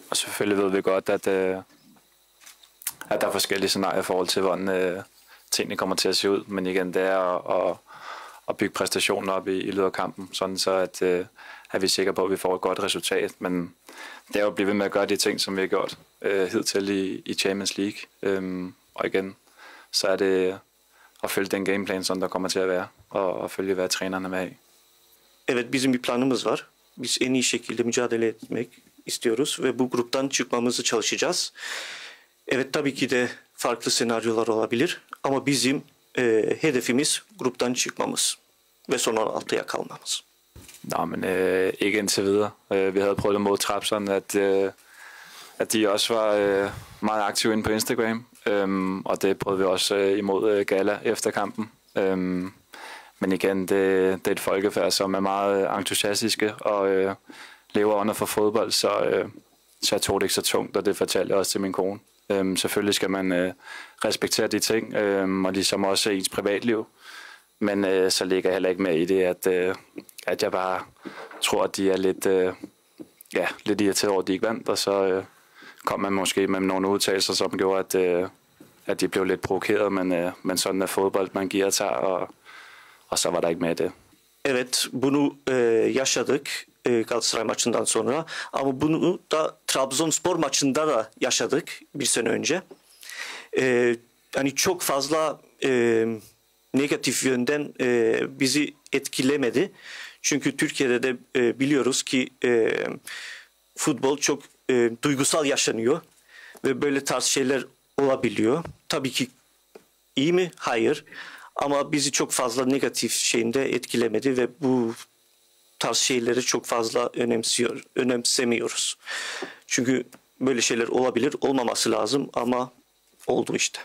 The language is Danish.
Og selvfølgelig ved vi godt, at der er forskellige scenarier i forhold til, hvordan tingene kommer til at se ud. Men igen, det er at bygge præstationen op i løbet af kampen, sådan så at vi er sikre på, at vi får et godt resultat. Men det er jo at blive ved med at gøre de ting, som vi har gjort hidtil i Champions League. Og igen, så er det at følge den gameplan, som der kommer til at være, og følge, hvad trænerne vil have. Evet, bizim bir planımız var. Biz en iyi şekilde mücadele etmek istiyoruz ve bu gruptan çıkmamızı çalışacağız. Evet, tabii ki de farklı senaryolar olabilir ama bizim hedefimiz gruptan çıkmamız ve son 16'ya kalmamız. Nå, men ikke indtil videre. Vi havde prøvet det mod Trabzon, at de også var meget aktive inde på Instagram, og det prøvede vi også imod Gala efter kampen. Men igen, det er et folkefærd, som er meget entusiastiske og lever under for fodbold, så jeg tog det ikke så tungt, og det fortalte jeg også til min kone. Selvfølgelig skal man respektere de ting, og ligesom også ens privatliv. Men så ligger jeg heller ikke med i det, at jeg bare tror, at de er lidt irriteret over, at de ikke vandt, og så kom man måske med nogle udtalelser, som gjorde, at de blev lidt provokeret, men sådan er fodbold, man giver og tager, og så var der ikke med i det. Evet, bunu yaşadık Galatasaray maçından sonra ama bunu da Trabzonspor maçında da yaşadık bir sene önce. Hani çok fazla negatif yönden bizi etkilemedi. Çünkü Türkiye'de de biliyoruz ki futbol çok duygusal yaşanıyor ve böyle tarz şeyler olabiliyor. Tabii ki iyi mi? Hayır. Ama bizi çok fazla negatif şeyinde etkilemedi ve bu tarz şeyleri çok fazla önemsemiyoruz. Çünkü böyle şeyler olabilir, olmaması lazım ama oldu işte.